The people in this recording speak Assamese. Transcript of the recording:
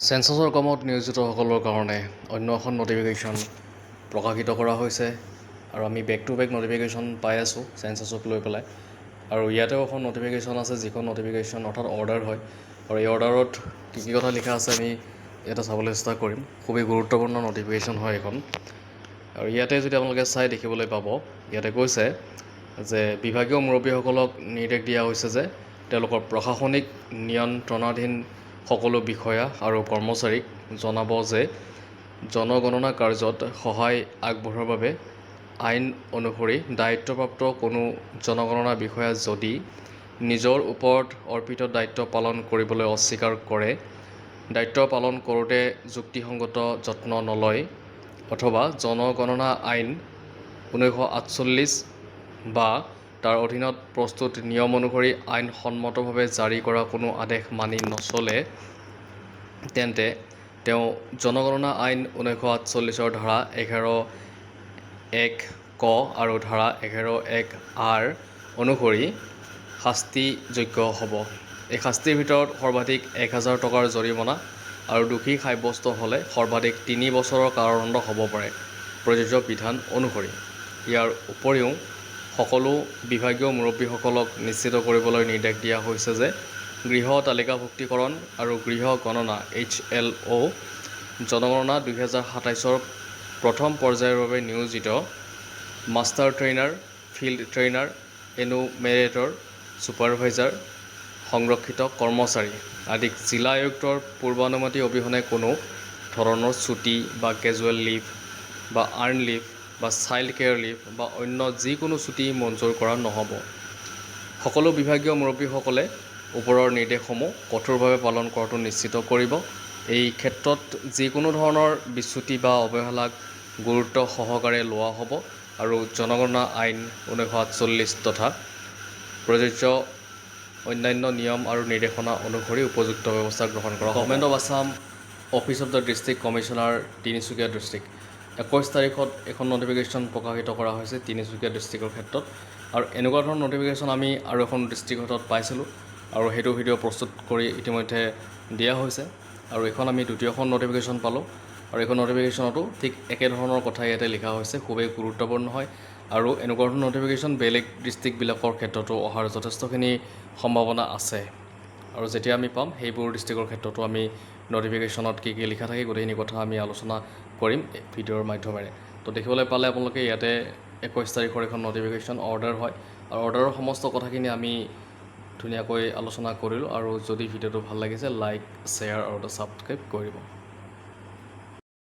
চেঞ্চাছৰ কামত নিয়োজিতসকলৰ কাৰণে অন্য এখন নটিফিকেশ্যন প্ৰকাশিত কৰা হৈছে আৰু আমি বেক টু বেক নটিফিকেশ্যন পাই আছোঁ চেঞ্চাছক লৈ পেলাই। আৰু ইয়াতেও এখন নটিফিকেশ্যন আছে যিখন নটিফিকেশ্যন অৰ্থাৎ অৰ্ডাৰ হয়, আৰু এই অৰ্ডাৰত কি কি কথা লিখা আছে আমি ইয়াতে চাবলৈ চেষ্টা কৰিম। খুবেই গুৰুত্বপূৰ্ণ নটিফিকেশ্যন হয় এইখন। আৰু ইয়াতে যদি আপোনালোকে চাই দেখিবলৈ পাব, ইয়াতে কৈছে যে বিভাগীয় মুৰব্বীসকলক নিৰ্দেশ দিয়া হৈছে যে তেওঁলোকৰ প্ৰশাসনিক নিয়ন্ত্ৰণাধীন সকলো বিষয়া আৰু কৰ্মচাৰীক জনাব যে জনগণনা কাৰ্যত সহায় আগবঢ়োৱাৰ বাবে আইন অনুসৰি দায়িত্বপ্ৰাপ্ত কোনো জনগণনা বিষয়া যদি নিজৰ ওপৰত অৰ্পিত দায়িত্ব পালন কৰিবলৈ অস্বীকাৰ কৰে, দায়িত্ব পালন কৰোঁতে যুক্তিসংগত যত্ন নলয় অথবা জনগণনা আইন 1948 বা তাৰ অধীনত প্ৰস্তুত নিয়ম অনুসৰি আইনসন্মতভাৱে জাৰি কৰা কোনো আদেশ মানি নচলে, তেন্তে তেওঁ জনগণনা আইন 1948 ধাৰা 11(1) ক আৰু ধাৰা 11(1)(r) অনুসৰি শাস্তিযোগ্য হ'ব। এই শাস্তিৰ ভিতৰত সৰ্বাধিক 1000 টকাৰ জৰিমনা আৰু দোষী সাব্যস্ত হ'লে সৰ্বাধিক 3 বছৰৰ কাৰাদণ্ড হ'ব পাৰে প্ৰযোজ্য বিধান অনুসৰি। ইয়াৰ উপৰিও সকলো বিভাগীয় মুৰব্বীসকলক নিশ্চিত কৰিবলৈ নিৰ্দেশ দিয়া হৈছে যে গৃহ তালিকাভুক্তিকৰণ আৰু গৃহ গণনা HLO জনগণনা 2027ৰ প্ৰথম পৰ্যায়ৰ বাবে নিয়োজিত master trainer, field trainer, enumerator, supervisor, সংৰক্ষিত কৰ্মচাৰী আদিক জিলা আয়ুক্তৰ পূৰ্বানুমতি অবিহনে কোনো ধৰণৰ ছুটি বা কেজুৱেল লিভ বা আৰ্ণ লিভ বা চাইল্ড কেয়াৰ লিভ বা অন্য যিকোনো ছুটি মঞ্জুৰ কৰা নহ'ব। সকলো বিভাগীয় মুৰব্বীসকলে ওপৰৰ নিৰ্দেশসমূহ কঠোৰভাৱে পালন কৰাটো নিশ্চিত কৰিব। এই ক্ষেত্ৰত যিকোনো ধৰণৰ বিচ্যুতি বা অৱহেলাক গুৰুত্ব সহকাৰে লোৱা হ'ব আৰু জনগণনা আইন 1948 তথা প্ৰযোজ্য অন্যান্য নিয়ম আৰু নিৰ্দেশনা অনুসৰি উপযুক্ত ব্যৱস্থা গ্ৰহণ কৰা হ'ব। Government of Assam office of the district commissioner Tinsukia district 21 তাৰিখত এখন নটিফিকেশ্যন প্ৰকাশিত কৰা হৈছে তিনিচুকীয়া ডিষ্ট্ৰিক্টৰ ক্ষেত্ৰত। আৰু এনেকুৱা ধৰণৰ নটিফিকেশ্যন আমি আৰু এখন ডিষ্ট্ৰিক্টত পাইছিলোঁ আৰু সেইটো ভিডিঅ' প্ৰস্তুত কৰি ইতিমধ্যে দিয়া হৈছে। আৰু এইখন আমি দ্বিতীয়খন নটিফিকেশ্যন পালোঁ আৰু এইখন নটিফিকেশ্যনতো ঠিক একেধৰণৰ কথা ইয়াতে লিখা হৈছে। খুবেই গুৰুত্বপূৰ্ণ হয় আৰু এনেকুৱা ধৰণৰ নটিফিকেশ্যন বেলেগ ডিষ্ট্ৰিক্টবিলাকৰ ক্ষেত্ৰতো অহাৰ যথেষ্টখিনি সম্ভাৱনা আছে। আৰু যেতিয়া আমি পাম সেইবোৰ ডিষ্ট্ৰিক্টৰ ক্ষেত্ৰতো আমি নটিফিকেশ্যনত কি কি লিখা থাকে গোটেইখিনি কথা আমি আলোচনা কৰিম ভিডিঅ'ৰ মাধ্যমেৰে। তো দেখিবলৈ পালে আপোনালোকে ইয়াতে 21 তাৰিখৰ এখন নটিফিকেশ্যন অৰ্ডাৰ হয় আৰু অৰ্ডাৰৰ সমস্ত কথাখিনি আমি ধুনীয়াকৈ আলোচনা কৰিলোঁ। আৰু যদি ভিডিঅ'টো ভাল লাগিছে লাইক, শ্বেয়াৰ আৰু ছাবস্ক্ৰাইব কৰিব।